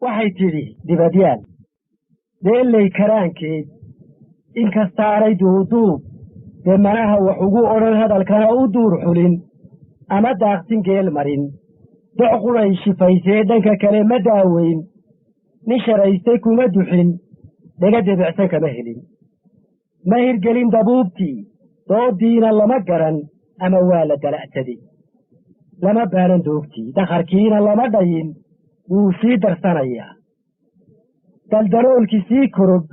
waxay tidhi dibadyaan deellay karaankeed inkasta aanay duuduub dee manaha wax ugu odhan hadalkana u duur xulin ama daaqsin geel marin doc quray shifaysee dhanka kale ma daaweyn nin sharaystay kuma duxin dhega debicsan kama helin ma hirgelin dabuubtii dooddiina lama garan ama waa la dala'saday lama baanan doogtii dakharkiina lama dhayin wuu sii darsanayaa daldaloolkii sii korog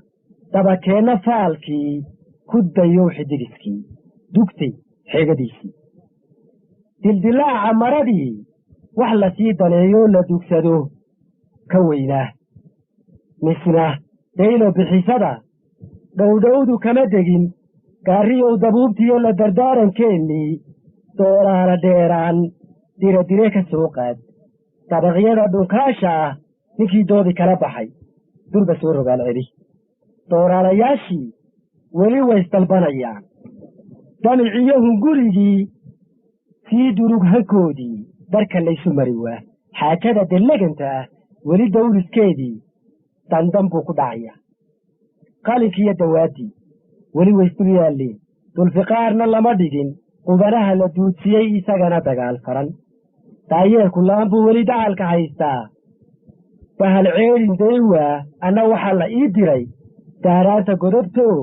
dabakeenna faalkii ku dayow xidigiskii dugtay xeegadiisii dildilaaca maradii wax la sii daneeyoo la dugsado ka weynaa misna daylo bixisada dhowdhowdu kama degin gaariyow dabuubtiyo la dardaarankeenii doolaala dheeraan diradire ka soo qaad dabaqyada dhunkaasha ah ninkii doodi kala baxay durba soo rogaal celi dooraalayaashii weli waysdalbanayaan damiciyo hungurigii sii durug hankoodii darka laysu mari waa xaajada delleganta ah weli dawliskeedii dandan buu ku dhacayaa qalinkiiyo dawaaddii weli waysdul yaalleen dulfiqaarna lama dhigin qubanaha la duudsiyey isagana dagaal faran daayeerku laan buu weli dacalka haystaa bahal ceelin daywaa anna waxaa la ii diray daaraanta godobtoo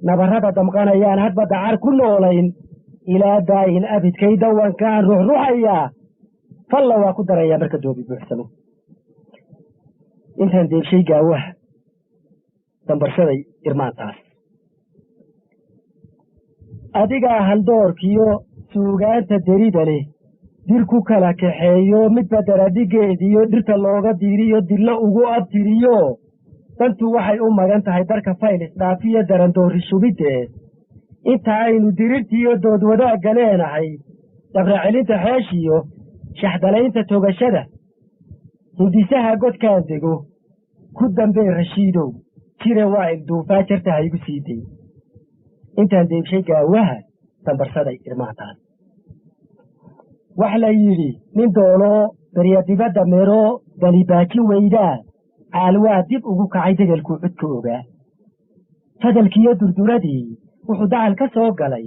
nabarrada damqanayaan hadba dacar ku noolayn ilaa daayin abidkay dawankaan ruxruxayaa falla waa ku darayaa marka doobi buuxsamo intaan deegshay gaawaha dambarshaday irmaantaas adigaa haldoorkiyo suugaanta derida leh dir ku kala kaxeeyo midba daradhigeediyo dhirta looga diiriyo dillo ugu abtiriyo dantu waxay u magan tahay darka fayl isdhaafiyo darandoorri shubiddeed inta aynu dirirtiiyo dood wadaagga leenahay dabracelinta xeeshiyo shaxdalaynta togashada hindisaha godkaan dego ku dambee rashiidow jire waa ilduufaa jarta haygu sii day intaan deegshay gaawaha dambarsaday irmaantaas wax la yidhi nin doonoo berya dibadda mero dalibaajin weydaa caalwaa dib ugu kacay degelkuu cudka ogaa fadalkiiyo durduradii wuxuu dacal ka soo galay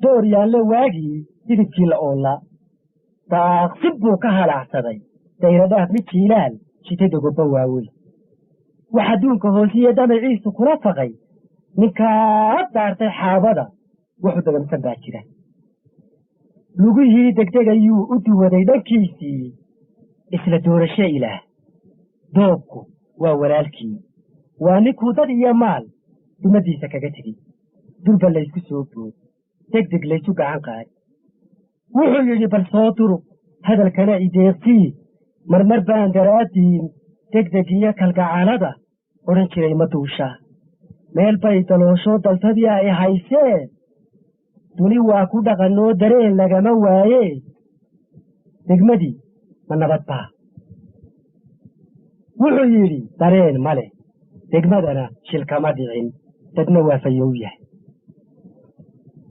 door yaanle waagii didibkii la oolla daaqsib buu ka halaacsaday dayradhaaf mid jiilaal shitay dogobba waaweyn wax adduunka hoosiye damaciisu kula faqay ninkaa daartay xaabada wuxuu dagamsan baa jira lugihii degdegayuu u duwaday dhankiisii isla doorasho ilaah doobku waa walaalkii waa ninkuu dad iyo maal dumaddiisa kaga tegey durba laysku soo bood degdeg laysu gacan qaad wuxuu yidhi bal soo duruq hadalkana ideeqsii marmar baan daraaddiin degdeg iyo kalgacalada odhan jiray ma duushaa meel bay daloosho daltadii ay haysee duni waa ku dhaqannoo dareen lagama waaye degmadii ma nabad baa wuxuu yidhi dareen ma leh degmadana shil kama dhicin dadna waa fayow yahay